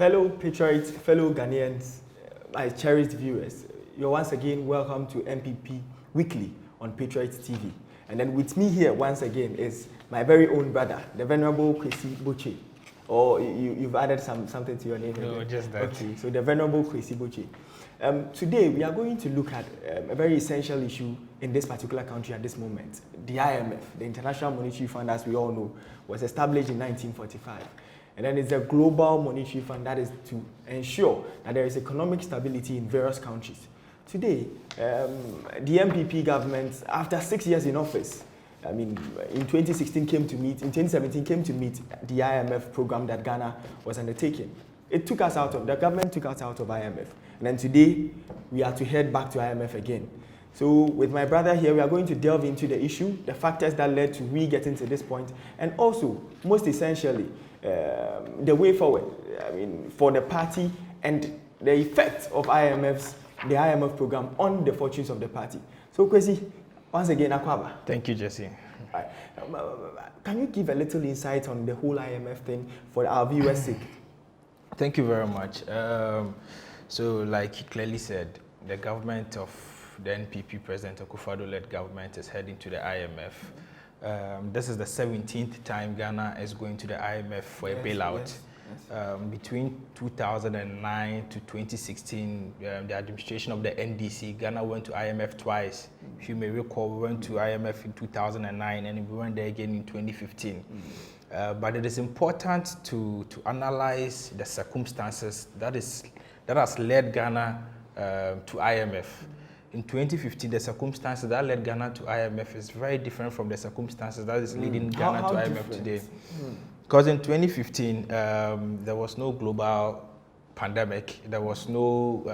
Fellow patriots, fellow Ghanaians, my cherished viewers, you're once again welcome to NPP Weekly on Patriots TV. And then with me here once again is my very own brother, the Venerable Kwesi Boche. Or you've added something to your name? No, just that. Okay, so the Venerable Kwesi Boche. Today we are going to look at a very essential issue in this particular country at this moment. The IMF, the International Monetary Fund, as we all know, was established in 1945. And then it's a global monetary fund that is to ensure that there is economic stability in various countries. Today, the NPP government, after 6 years in office, in 2016 came to meet, in 2017 came to meet the IMF program that Ghana was undertaking. The government took us out of IMF. And then today, we are to head back to IMF again. So with my brother here, we are going to delve into the issue, the factors that led to we getting to this point, and also, most essentially, the way forward, for the party and the effects of the IMF program on the fortunes of the party. So Kwesi, once again, Akwaba. Thank you, Jesse. Right. Can you give a little insight on the whole IMF thing for our viewers' sake? Thank you very much. So like you clearly said, the government of the NPP President Akufo-Addo-led government is heading to the IMF. This is the 17th time Ghana is going to the IMF for a bailout. Yes. Between 2009 to 2016, the administration of the NDC, Ghana went to IMF twice. If you may recall, we went to IMF in 2009 and we went there again in 2015. But it is important to analyze the circumstances that has led Ghana to IMF. In 2015, the circumstances that led Ghana to IMF is very different from the circumstances that is leading Ghana to IMF different? Today. Because in 2015, there was no global pandemic. There was no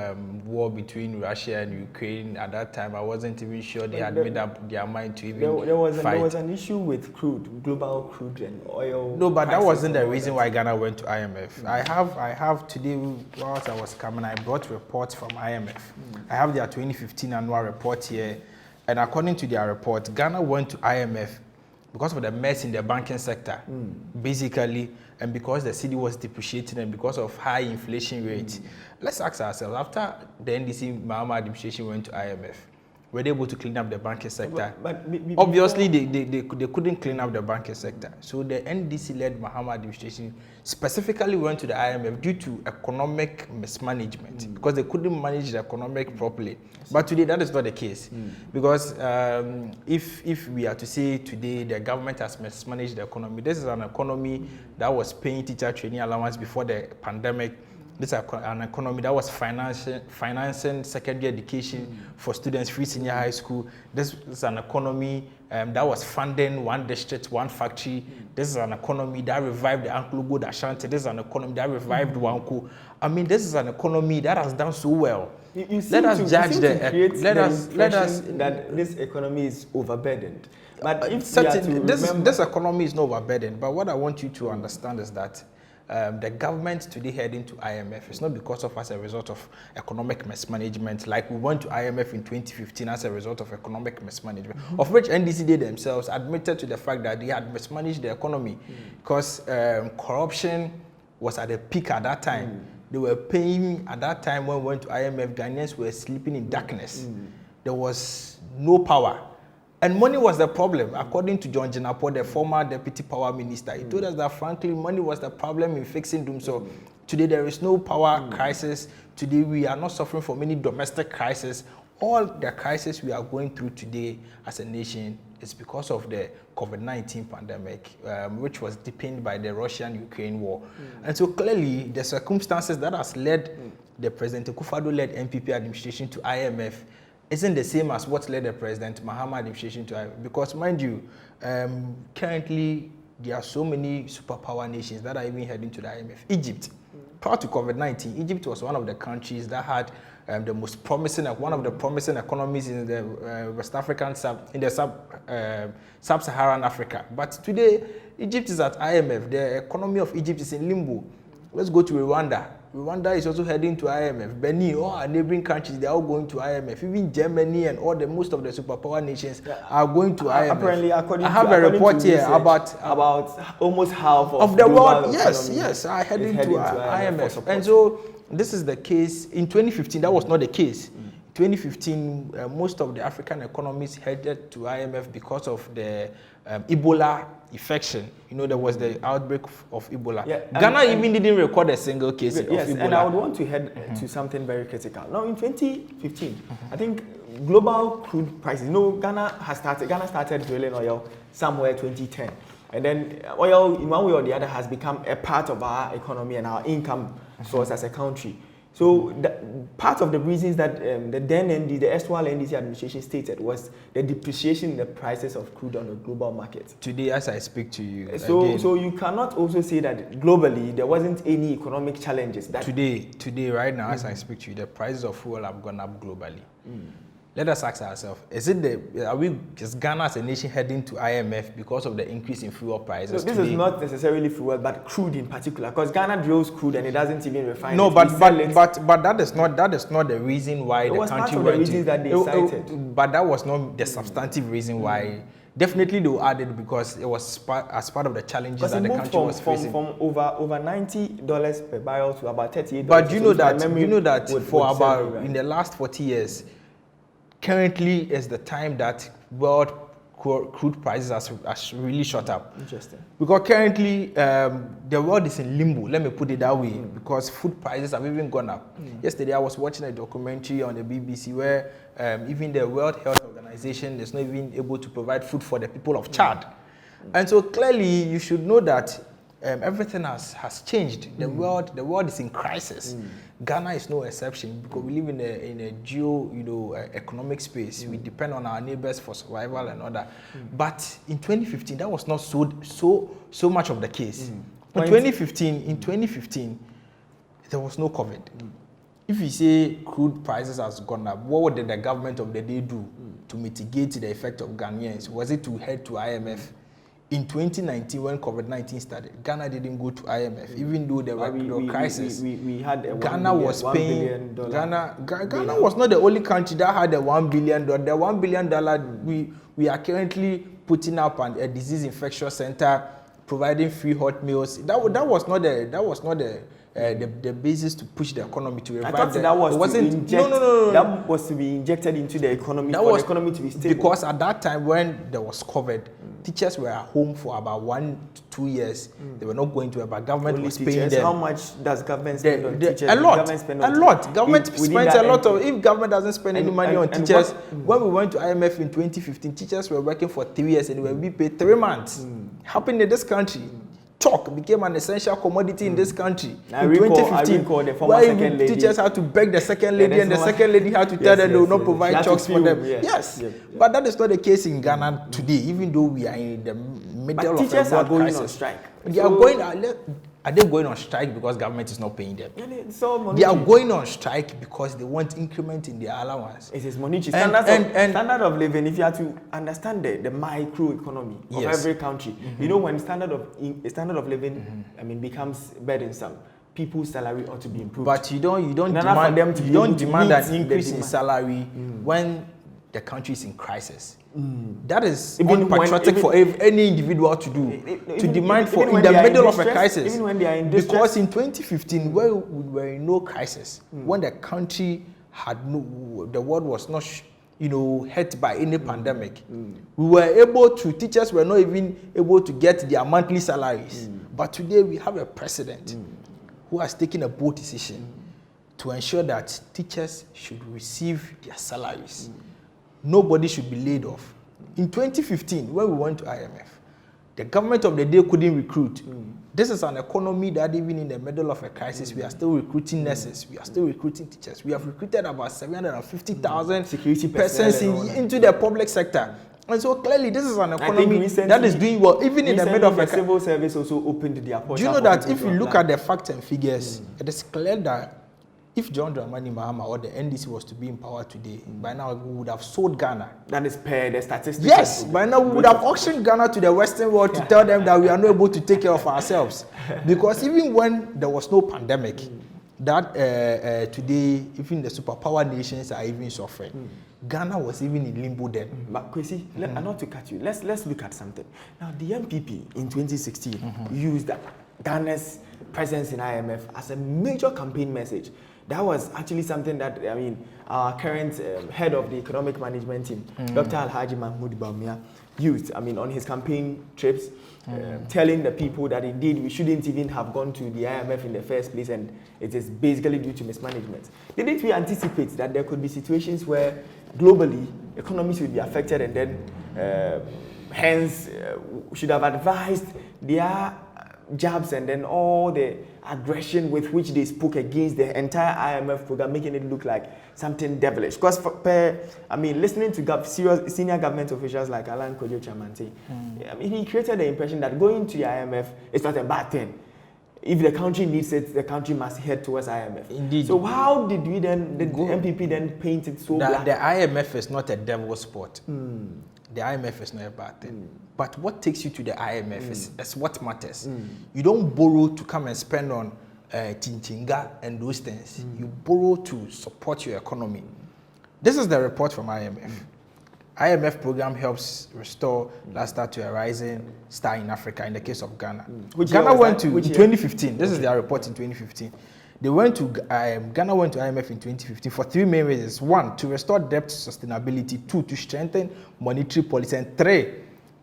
war between Russia and Ukraine. At that time, I wasn't even sure they had made up their mind to even fight. There was an issue with crude, global crude and oil. No, but that wasn't the reason why Ghana went to IMF. I have today, whilst I was coming, I brought reports from IMF. I have their 2015 annual report here. And according to their report, Ghana went to IMF because of the mess in the banking sector, basically, and because the cedi was depreciating and because of high inflation rates. Let's ask ourselves, after the NDC Mahama administration went to IMF, were they able to clean up the banking sector? Obviously, they couldn't clean up the banking sector. So the NDC-led Mahama administration specifically went to the IMF due to economic mismanagement, because they couldn't manage the economic properly. But today, that is not the case. Because if we are to say today the government has mismanaged the economy, this is an economy that was paying teacher training allowance before the pandemic. This is an economy that was financing secondary education for students, free senior high school. This is an economy that was funding one district, one factory. This is an economy that revived the Anklo Ashanti. This is an economy that revived Wanku. This is an economy that has done so well. Let us that this economy is overburdened. But if this economy is not overburdened. But what I want you to understand is that the government today heading to IMF is not because of as a result of economic mismanagement, like we went to IMF in 2015 as a result of economic mismanagement, of which NDC themselves admitted to the fact that they had mismanaged the economy because corruption was at a peak at that time. They were paying at that time when we went to IMF, Ghanaians were sleeping in darkness. There was no power. And money was the problem, according to John Jinapo, the former deputy power minister. He told us that, frankly, money was the problem in fixing them. So today there is no power crisis. Today we are not suffering from any domestic crisis. All the crisis we are going through today as a nation is because of the COVID-19 pandemic, which was deepened by the Russian-Ukraine war. And so clearly, the circumstances that has led the President Akufo-Addo-led NPP administration to IMF isn't the same as what led the President Mahama administration to IMF. Because mind you, currently there are so many superpower nations that are even heading to the IMF. Egypt, prior to COVID-19, Egypt was one of the countries that had the most promising, one of the promising economies in the West African sub-Saharan Africa. But today, Egypt is at IMF. The economy of Egypt is in limbo. Let's go to Rwanda. Rwanda is also heading to IMF. Benin, all our neighboring countries, they are all going to IMF. Even Germany and most of the superpower nations are going to IMF. Apparently, I have a report here about almost half of the world. Yes, are heading to IMF. And so this is the case. In 2015, that was not the case. 2015, most of the African economies headed to IMF because of the Ebola infection. You know, there was the outbreak of Ebola. Yeah, Ghana even didn't record a single case of Ebola. Yes, and I would want to head to something very critical. Now, in 2015, I think global crude prices, Ghana started drilling oil somewhere 2010. And then oil, in one way or the other, has become a part of our economy and our income source as a country. So part of the reasons that the erstwhile NDC administration stated was the depreciation in the prices of crude on the global market. Today, as I speak to you, so you cannot also say that globally there wasn't any economic challenges. Today, right now, as I speak to you, the prices of fuel have gone up globally. Let us ask ourselves: is Ghana as a nation heading to IMF because of the increase in fuel prices? So this is not necessarily fuel, but crude in particular, because Ghana drills crude and it doesn't even refine. No, but that is not the reason why the country went to. That they cited. But that was not the substantive reason why. Definitely they will add it because it was as part of the challenges that the country was facing. From over $90 per barrel to about $38. But you know that for about in the last 40 years. Currently is the time that world crude prices has really shot up. Interesting. Because currently the world is in limbo, let me put it that way, because food prices have even gone up. Yesterday I was watching a documentary on the BBC where even the World Health Organization is not even able to provide food for the people of Chad. And so clearly you should know that everything has changed. The world is in crisis. Ghana is no exception because we live in a economic space. We depend on our neighbors for survival and all that. But in 2015, that was not so much of the case. In 2015, there was no COVID. If you say crude prices has gone up, what did the government of the day do to mitigate the effect of Ghanaians? Was it to head to IMF? In 2019, when COVID-19 started, Ghana didn't go to IMF, even though there were crises. We had Ghana was paying. Ghana was not the only country that had the $1 billion. The $1 billion we are currently putting up a disease infection center, providing free hot meals. That was not the basis to push the economy to revive. I thought that was to be injected into the economy for the economy to be stable. Because at that time when there was COVID, teachers were at home for about 1 to 2 years. They were not going to work, but government was paying them. How much does government spend on teachers? A lot. Government spends a lot of. If government doesn't spend any money on teachers, when we went to IMF in 2015, teachers were working for 3 years and they were being paid 3 months. Happened in this country. Chalk became an essential commodity in this country. In 2015, where teachers had to beg the second lady, and the second lady had to tell them they will not provide chalks for them. Yes. But that is not the case in Ghana today, even though we are in the middle of a teachers are going crisis. on strike. They are going. Are they going on strike because government is not paying them? They are going on strike because they want increment in their allowance. It is monetary standard of living. If you have to understand the microeconomy of every country, when standard of living, becomes burdensome, people's salary ought to be improved. But you don't demand an increase in salary when the country is in crisis. That is unpatriotic for any individual to do. To demand for in the middle of a crisis. Even when they are in distress. Because in 2015, where we were in no crisis, when the country had the world was not hit by any pandemic, we were able to, teachers were not even able to get their monthly salaries. But today we have a president who has taken a bold decision to ensure that teachers should receive their salaries. Nobody should be laid off. In 2015, when we went to IMF, the government of the day couldn't recruit. This is an economy that even in the middle of a crisis, we are still recruiting nurses, we are still recruiting teachers. We have recruited about 750,000 security persons into the public sector. And so clearly, this is an economy that is doing well, even in the middle of a crisis. Civil service also opened their portal. Do you know that if you look at the facts and figures, it is clear that if John Dramani Mahama or the NDC was to be in power today, by now we would have sold Ghana. That is per the statistics. Yes, by now we would have auctioned Ghana to the Western world to tell them that we are not able to take care of ourselves. Because even when there was no pandemic, that today even the superpower nations are even suffering. Ghana was even in limbo then. But Kwesi, not to cut you, let's look at something. Now, the NPP in 2016 used Ghana's presence in IMF as a major campaign message. That was actually something that, I mean, our current head of the economic management team, Dr. Alhaji Mahmoud Bawumia, used, I mean, on his campaign trips, telling the people that indeed we shouldn't even have gone to the IMF in the first place, and it is basically due to mismanagement. Didn't we anticipate that there could be situations where globally economies would be affected, and then hence should have advised their jabs and then all the aggression with which they spoke against the entire IMF program, making it look like something devilish? Because I mean, listening to senior government officials like Alan Kojo Chamante, I mean, he created the impression that going to the IMF is not a bad thing. If the country needs it, the country must head towards IMF. Indeed. So how did we then, the NPP then paint it so black? The IMF is not a devil sport. The IMF is not a bad thing. But what takes you to the IMF is what matters. You don't borrow to come and spend on chinchinga and those things. You borrow to support your economy. This is the report from IMF. IMF program helps restore luster to a rising star in Africa in the case of Ghana. Ghana went to 2015. This is their report in 2015. They went to Ghana went to IMF in 2015 for three main reasons. One, to restore debt sustainability. Two, to strengthen monetary policy. And three,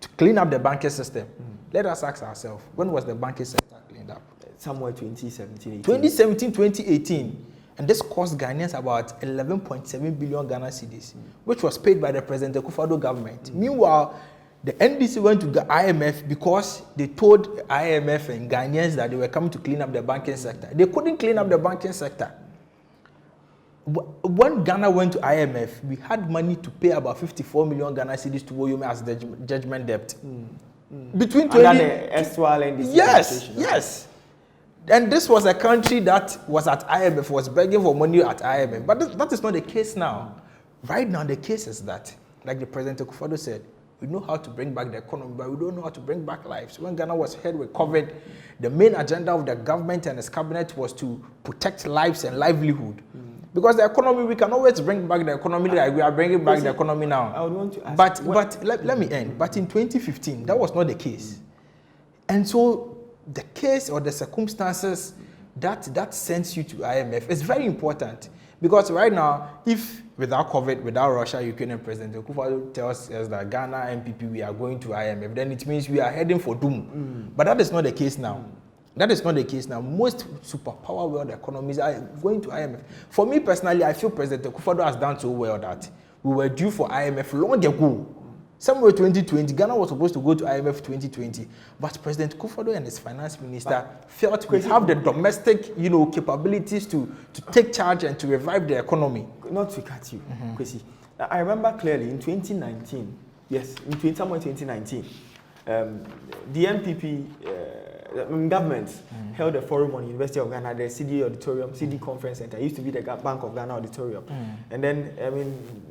to clean up the banking system. Let us ask ourselves, when was the banking sector cleaned up? Somewhere 2017, 18. 2017, 2018. And this cost Ghanaians about 11.7 billion Ghana cedis, which was paid by the President Akufo-Addo government. Meanwhile, the NDC went to the IMF because they told IMF and Ghanaians that they were coming to clean up the banking sector. They couldn't clean up the banking sector. When Ghana went to IMF, we had money to pay about 54 million Ghana cedis to Woyome as the judgment debt. Between 20... Under the erstwhile NDC. Yes. And this was a country that was at IMF, was begging for money at IMF. But that is not the case now. Right now, the case is that, like the President Akufo-Addo said, we know how to bring back the economy, but we don't know how to bring back lives. When Ghana was hit with COVID, the main agenda of the government and its cabinet was to protect lives and livelihood. Because the economy, we can always bring back the economy like we are bringing back the economy now. I would want to ask... But let me end. But in 2015, that was not the case. And so the case or the circumstances that sends you to IMF is very important. Because right now, if without COVID, without Russia, Ukraine, and President Akufo-Addo tells us that Ghana, NPP, we are going to IMF, then it means we are heading for doom. But that is not the case now. That is not the case now. Most superpower world economies are going to IMF. For me personally, I feel President Akufo-Addo has done so well that we were due for IMF long ago. Somewhere 2020, Ghana was supposed to go to IMF 2020, but President Akufo-Addo and his finance minister felt we have the domestic, capabilities to take charge and to revive the economy. Not to cut you, Kwesi. I remember clearly in 2019, somewhere 2019, the NPP government held a forum on University of Ghana, the CD Conference Center. It used to be the Bank of Ghana Auditorium. And then,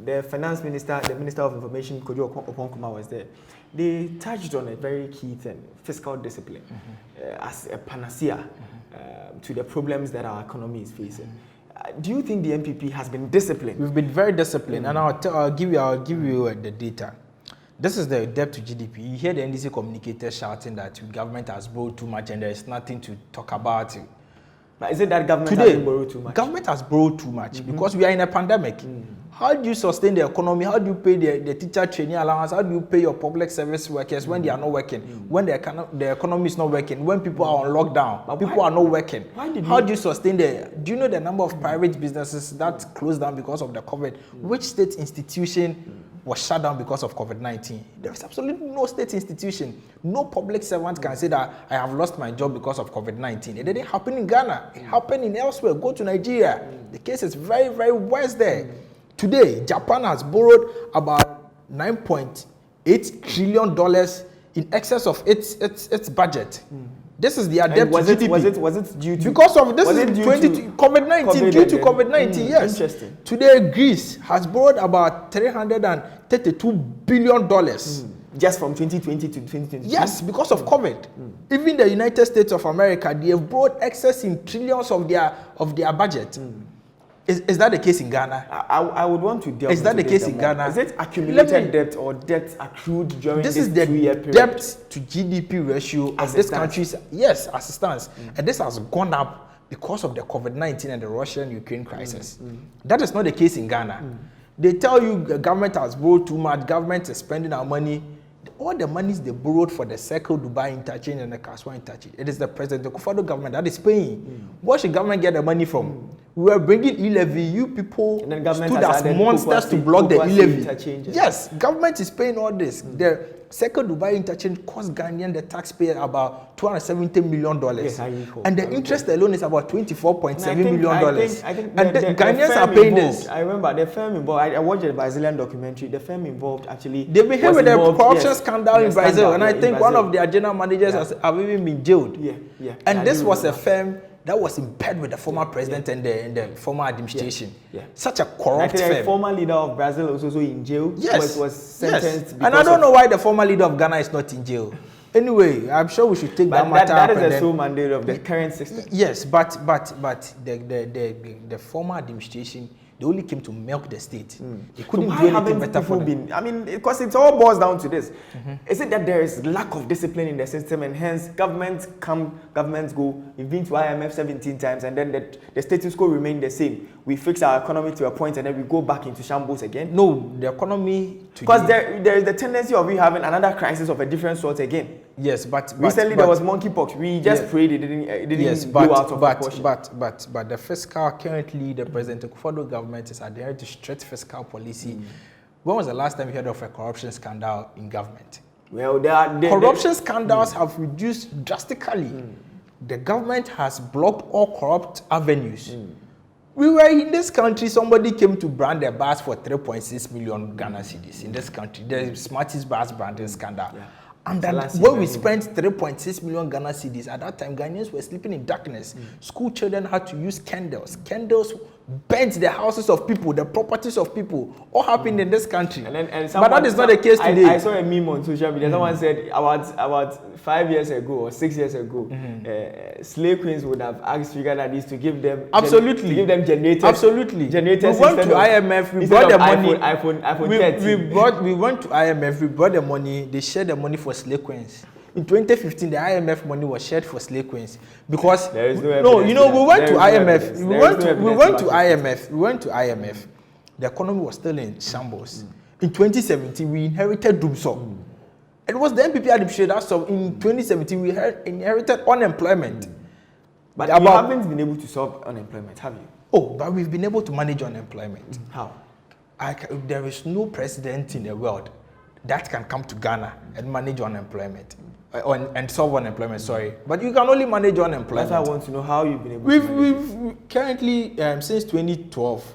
the finance minister, the Minister of Information, Kojo Okonkoma, was there. They touched on a very key thing, fiscal discipline, as a panacea to the problems that our economy is facing. Do you think the NPP has been disciplined? We've been very disciplined, and I'll give you the data. This is the debt to GDP. You hear the NDC communicators shouting that the government has borrowed too much and there is nothing to talk about. But is it that government has borrowed too much? Government has borrowed too much because we are in a pandemic. How do you sustain the economy? How do you pay the teacher training allowance? How do you pay your public service workers when they are not working? When the economy is not working? When people are on lockdown? But people are not working? How do you sustain do you know the number of private businesses that closed down because of the COVID? Which state institution was shut down because of COVID-19? There is absolutely no state institution. No public servant can say that I have lost my job because of COVID-19. It didn't happen in Ghana. It happened in elsewhere. Go to Nigeria. The case is very, very worse there. Today, Japan has borrowed about $9.8 trillion in excess of its budget. This is their debt to GDP. Was it due to... Because of this is COVID-19, due to COVID-19, yes. Interesting. Today, Greece has borrowed about $332 billion. Just from 2020 to 2022? Yes, because of COVID. Even the United States of America, they have brought excess in trillions of their budget. Is that the case in Ghana? I would want to delve Is that the case in Ghana? Is it accumulated debt or debt accrued during this 2-year period? Debt to GDP ratio of this country. Yes, as it stands. And this has gone up because of the COVID-19 and the Russian-Ukraine crisis. That is not the case in Ghana. They tell you the government has borrowed too much, government is spending our money. All the monies they borrowed for the Circle Dubai interchange and the Kaswa interchange, it is the President Akufo-Addo government that is paying. Where should government get the money from? We were bringing e-levy, you people stood as monsters to block the e-levy. Yes, government is paying all this. The Circle Dubai interchange cost Ghanaian, the taxpayer, about $270 million. Yes, and the interest alone is about $24.7 million. And the Ghanaians are paying this. I remember the firm involved, I watched a Brazilian documentary, the firm involved actually... They behave with the corruption scandal in Brazil, and I think one of their general managers have even been jailed. And this was a firm that was in bed with the former president and the former administration. Such a corrupt firm. The former leader of Brazil was also in jail. Yes. Was sentenced. And I don't know why the former leader of Ghana is not in jail. Anyway, I'm sure we should take that matter up. That is the sole mandate of the current system. Yes, but the former administration, they only came to milk the state. They couldn't do anything better for them. I mean, because it all boils down to this. Is it that there is lack of discipline in the system and hence governments come, governments go? We've been to IMF 17 times and then the status quo remain the same. We fix our economy to a point and then we go back into shambles again? No, the economy... Because there is the tendency of we having another crisis of a different sort again. Yes, but recently there was monkeypox. We just prayed it didn't blow out of proportion. But the fiscal, currently the President Akufo-Addo government is adhering to strict fiscal policy. When was the last time you heard of a corruption scandal in government? Well, corruption scandals have reduced drastically. The government has blocked all corrupt avenues. We were in this country, somebody came to brand a bus for 3.6 million Ghana cedis in this country. The smartest bus branding scandal. And that when we spent 3.6 million Ghana cedis, at that time, Ghanaians were sleeping in darkness. School children had to use candles. Candles burnt the houses of people, the properties of people. All happened in this country. But that is not the case today. I saw a meme on social media. Someone said about 5 years ago or 6 years ago, slave queens would have asked sugar daddies to give them generators. Absolutely. Generators. We went to IMF. We brought the money. iPhone 13. We went to IMF. We brought the money. They shared the money for slave queens. In 2015, the IMF money was shared for slave queens because there is no we went to IMF. We went to IMF. The economy was still in shambles. In 2017, we inherited Dumsor. It was the NPP administration that solved. In 2017, we inherited unemployment. But you haven't been able to solve unemployment, have you? Oh, but we've been able to manage unemployment. How? There is no president in the world that can come to Ghana and manage unemployment. And solve unemployment, sorry. But you can only manage unemployment. That's why I want to know how you've been able to manage it. We've currently, since 2012,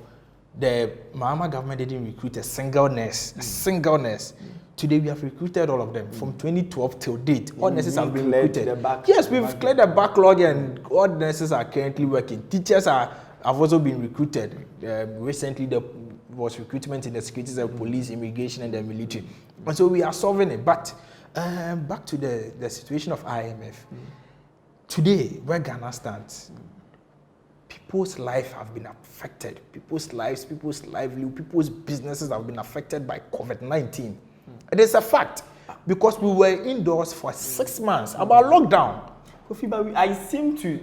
the Mahama government didn't recruit a single nurse. Today we have recruited all of them. From 2012 till date, all nurses have been recruited. Yes, we've cleared the backlog and all nurses are currently working. Teachers have also been recruited. Recently there was recruitment in the securities of police, immigration and the military. And so we are solving it. But back to the situation of IMF. Today, where Ghana stands, people's lives have been affected. People's lives, people's livelihood, people's businesses have been affected by COVID-19. It is a fact because we were indoors for 6 months about lockdown. Kofi, but I seem to,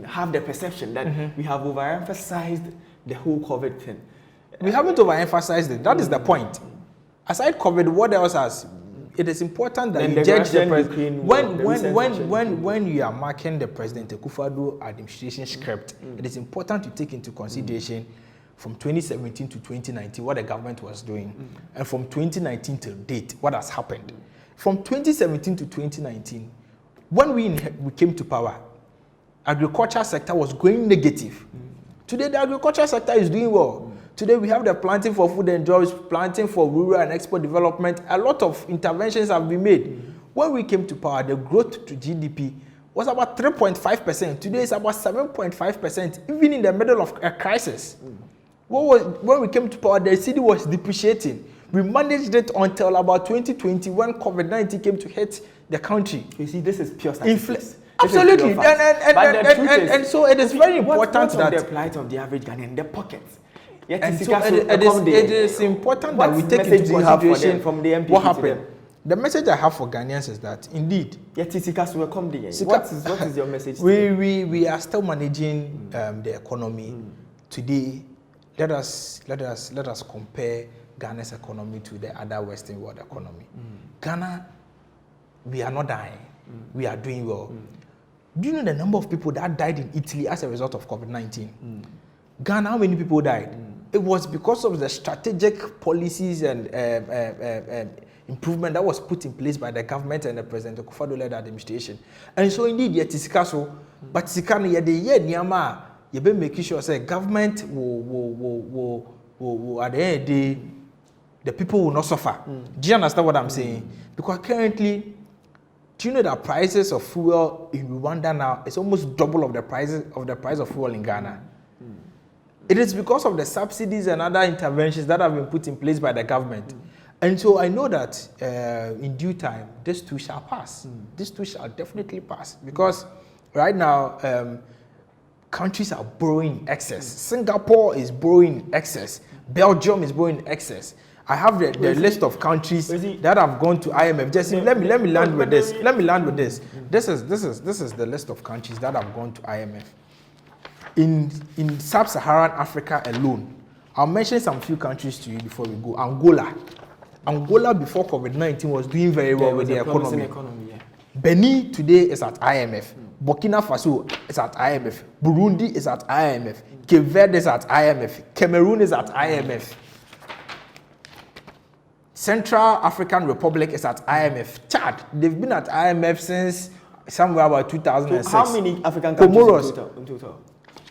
have the perception that we have overemphasized the whole COVID thing. We haven't overemphasized it. That is the point. Aside COVID, what else has? It is important that you judge the president. When you are marking the President Akufo-Addo administration script, it is important to take into consideration from 2017 to 2019 what the government was doing, and from 2019 till date what has happened. From 2017 to 2019, when we came to power, agriculture sector was going negative. Today the agriculture sector is doing well. Today we have the planting for food and jobs, planting for rural and export development. A lot of interventions have been made. When we came to power, the growth to GDP was about 3.5%. Today it's about 7.5%, even in the middle of a crisis. When we came to power, the cedi was depreciating. We managed it until about 2020 when COVID-19 came to hit the country. You see, this is pure statistics. Absolutely, and so it is very important that the plight of the average Ghanaian in their pockets. And so it is important that we take into consideration from the NPP what happened. The message I have for Ghanaians is that indeed, what is your message? We are still managing the economy today. Let us compare Ghana's economy to the other Western world economy. Ghana, we are not dying. We are doing well. Do you know the number of people that died in Italy as a result of COVID-19? Ghana, how many people died? It was because of the strategic policies and improvement that was put in place by the government and the President Akufo-Addo-led administration. And so indeed, yet Sikaso, but Sikano yet the year Niama, you be making sure say government will at the end of the day, the people will not suffer. Do you understand what I'm saying? Because currently, do you know that prices of fuel in Rwanda now is almost double of the price of fuel in Ghana? It is because of the subsidies and other interventions that have been put in place by the government. And so I know that in due time, this too shall pass. This too shall definitely pass. Because right now, countries are borrowing excess. Singapore is borrowing excess. Belgium is borrowing excess. I have the list of countries that have gone to IMF. Just let me land with this. Let me land with this. This is the list of countries that have gone to IMF. In sub-Saharan Africa alone, I'll mention some few countries to you before we go. Angola before COVID-19 was doing very well with the economy. Benin today is at IMF. Burkina Faso is at IMF. Burundi is at IMF. Cape Verde is at IMF. Cameroon is at IMF. Central African Republic is at IMF. Chad, they've been at IMF since somewhere about 2006. So how many African countries in total?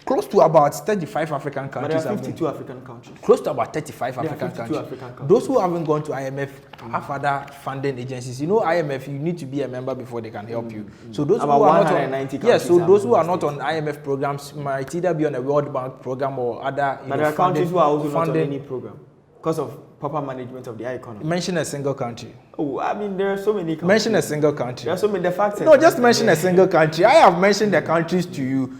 Close to about 35 African countries. But there are 52 African countries. Close to about 35 African countries. Those who haven't gone to IMF have other funding agencies. You know, IMF, you need to be a member before they can help you. So those about who are not on, yes, so those who are not on IMF programs might either be on a World Bank program or other. But there are countries who are also not on any program because of proper management of the economy. Mention a single country. Oh, I mean, there are so many countries. Mention a single country. There are so many facts. No, just mention a single country. I have mentioned the countries to you.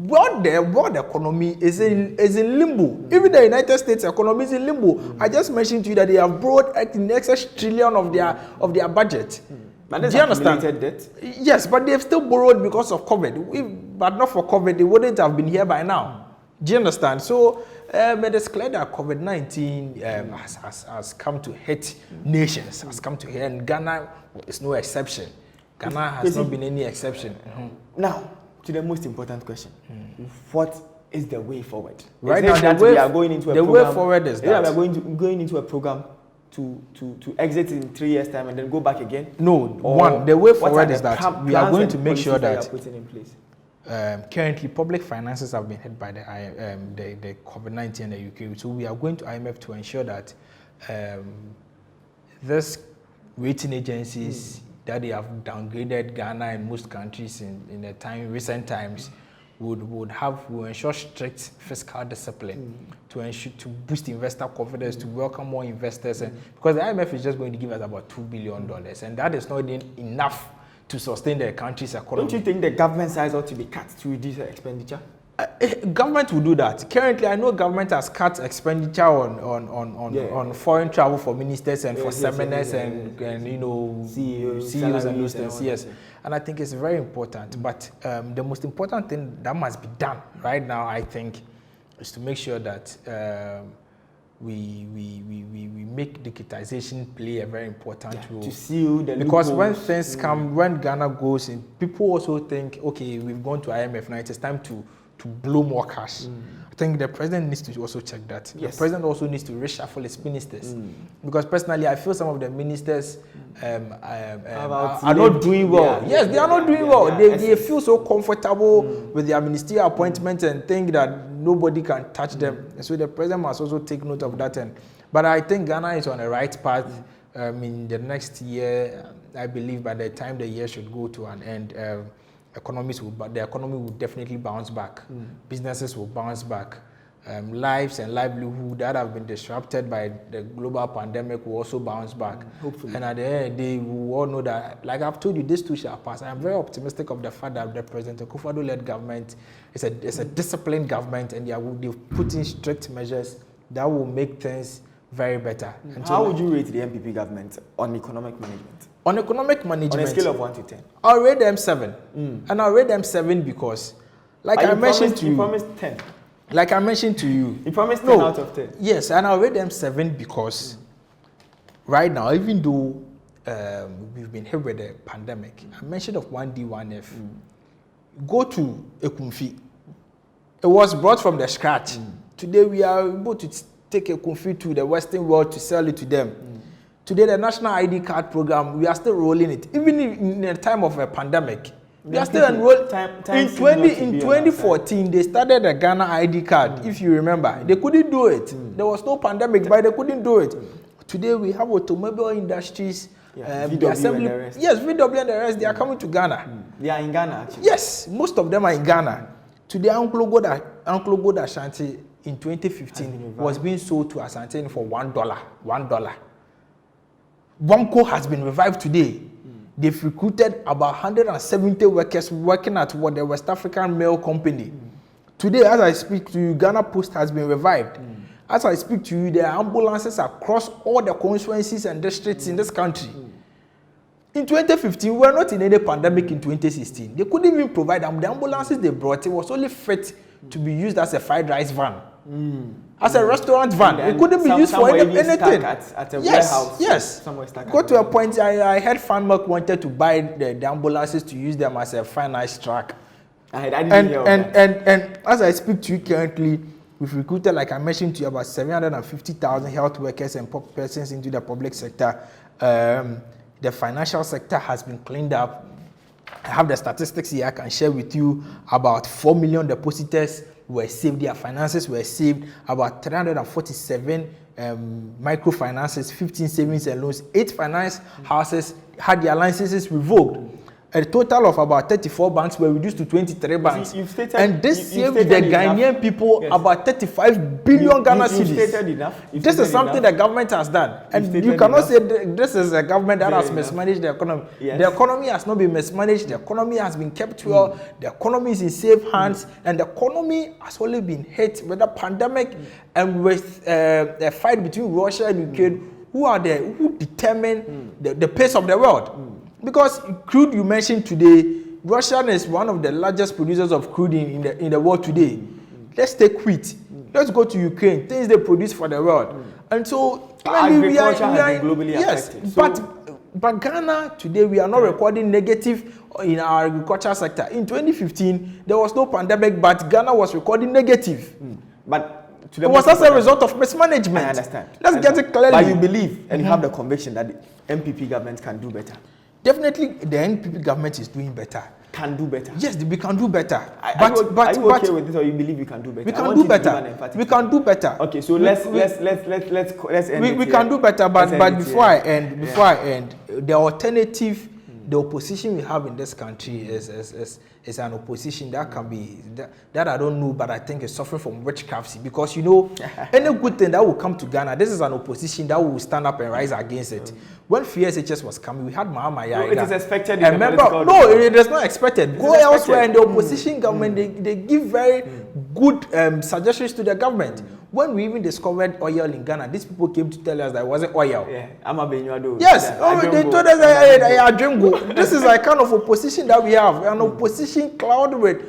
World economy is in limbo. Even the United States economy is in limbo. I just mentioned to you that they have brought in excess trillion of their budget. But do you understand? Debt? Yes, but they've still borrowed because of COVID. But not for COVID, they wouldn't have been here by now. Do you understand? So it is clear that COVID-19 has come to hit nations, has come to hit, and Ghana is no exception. Ghana has not been any exception. Now, to the most important question: what is the way forward? Right now, we are going into a program. The way forward is that we are going into a program to exit in 3 years' time and then go back again. No, the way forward is that we are going to make sure that putting in place. Currently, public finances have been hit by the COVID-19 in the UK. So we are going to IMF to ensure that this rating agencies that they have downgraded Ghana and most countries in the recent times will ensure strict fiscal discipline to boost investor confidence, to welcome more investors, and because the IMF is just going to give us about $2 billion, and that is not enough to sustain the country's economy. Don't you think the government size ought to be cut to reduce expenditure? Government will do that. Currently, I know government has cut expenditure on foreign travel for ministers and for seminars and you know CEOs and those things. Yes, and I think it's very important. But the most important thing that must be done right now, I think, is to make sure that we make digitization play a very important role. To seal the because when things come, when Ghana goes in, people also think, okay, we've gone to IMF now, it is time to blow more cash. I think the president needs to also check that. Yes. The president also needs to reshuffle his ministers. Because personally, I feel some of the ministers are not doing well. Yes, they are not doing well. They feel so comfortable with their ministerial appointments and think that nobody can touch them. And so the president must also take note of that. But I think Ghana is on the right path. In the next year, I believe by the time the year should go to an end, the economy will definitely bounce back. Businesses will bounce back. lives and livelihood that have been disrupted by the global pandemic will also bounce back. Hopefully. And at the end of the day, we all know that, like I've told you, this too shall pass. I am very optimistic of the fact that the President Akufo-Addo-led government is a disciplined government, and they've put in strict measures that will make things very better. And how would you rate the NPP government on economic management? On economic management, on a scale of 1 to 10, I'll rate them 7. And I'll rate them 7 because, like I mentioned to you, you promised 10. Like I mentioned to you, you promised 10 out of 10. Yes, and I'll rate them 7 because right now, even though we've been hit with the pandemic, I mentioned of 1D, 1F. Go to Ekumfi. It was brought from the scratch. Today we are able to take Ekumfi to the Western world to sell it to them. Today the National ID card program, we are still rolling it. Even in the time of a pandemic, we are still enrolled. In 2014, they started the Ghana ID card, if you remember. They couldn't do it. There was no pandemic, but they couldn't do it. Today we have automobile industries. VW and the rest. Yes, VW and the rest, they are coming to Ghana. They are in Ghana, actually. Yes, most of them are in Ghana. Today, Uncle Gold Ashanti in 2015 was being sold to Ashanti for $1. Wamco has been revived today. They've recruited about 170 workers working at the West African Mail Company. Today, as I speak to you, Ghana Post has been revived. As I speak to you, there are ambulances across all the constituencies and districts in this country. In 2015, we were not in any pandemic in 2016. They couldn't even provide them. The ambulances they brought, it was only fit to be used as a fried rice van. As a restaurant van. It couldn't be used for anything. At a warehouse. Yes. Go to a point, I heard FanMark wanted to buy the ambulances to use them as a fine ice truck. And as I speak to you currently, we've recruited, like I mentioned to you, about 750,000 health workers and persons into the public sector. The financial sector has been cleaned up. I have the statistics here I can share with you. About 4 million depositors were saved, their finances were saved. About 347 microfinances, 15 savings and loans, 8 finance houses had their licenses revoked. A total of about 34 banks were reduced to 23 banks. And this saved the Ghanaian people about 35 billion Ghana cedis. This is something the government has done. And you cannot say this is a government that has mismanaged the economy. The economy has not been mismanaged. The economy has been kept well. The economy is in safe hands. And the economy has only been hit with the pandemic and with a fight between Russia and Ukraine, who determine the pace of the world. Because crude you mentioned today, Russia is one of the largest producers of crude in the world today. Let's take wheat. Let's go to Ukraine, things they produce for the world. And so agriculture has been globally affected. But Ghana today, we are not recording negative in our agriculture sector. In 2015, there was no pandemic, but Ghana was recording negative. But it was as a result of mismanagement. I understand. Let's get it clearly. But you believe and you have the conviction that the NPP government can do better. Definitely, the NPP government is doing better. Can do better. Yes, we can do better. Are you okay with this, or you believe we can do better? We can do better. We can do better. Okay, so let's end it. We can do better, but before I end, the alternative, the opposition we have in this country is an opposition that can be that I don't know, but I think is suffering from witchcraft. Because you know, any good thing that will come to Ghana, this is an opposition that will stand up and rise against it. When FSHS was coming, we had Mahama Yaida. It is expected. No, it is not expected. Go elsewhere, and the opposition government they give very good suggestions to the government. When we even discovered oil in Ghana, these people came to tell us that it wasn't oil. Yeah, I'm a Benyado. Yes, they told us that this is a kind of opposition that we have, an opposition clouded with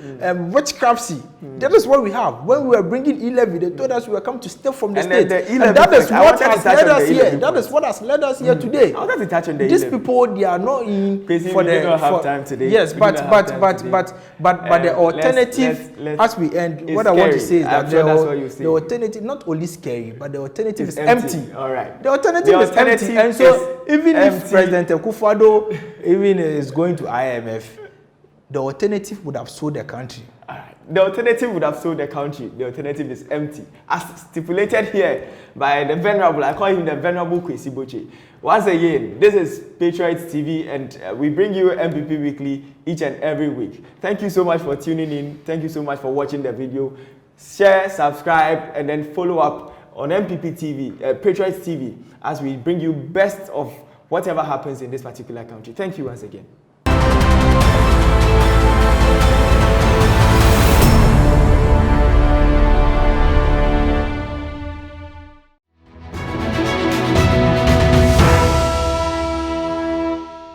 witchcraft. That is what we have. When we were bringing e-levy, they told us we were coming to steal from the state. And that is what has led us here. That is what has led us here today. I wanted to touch on the These people, they are not in for the. We don't have time today. Yes, but the alternative, as we end, what I want to say is that the alternative, not only scary, but the alternative is empty. All right. The alternative is empty. And so even if President Akufo-Addo even is going to IMF, the alternative would have sold the country. All right. The alternative would have sold the country. The alternative is empty. As stipulated here by the Venerable, I call him the Venerable Kwesi Boche. Once again, this is Patriots TV, and we bring you NPP Weekly each and every week. Thank you so much for tuning in. Thank you so much for watching the video. share, subscribe, and then follow up on NPP TV, Patriots TV, as we bring you best of whatever happens in this particular country. Thank you once again.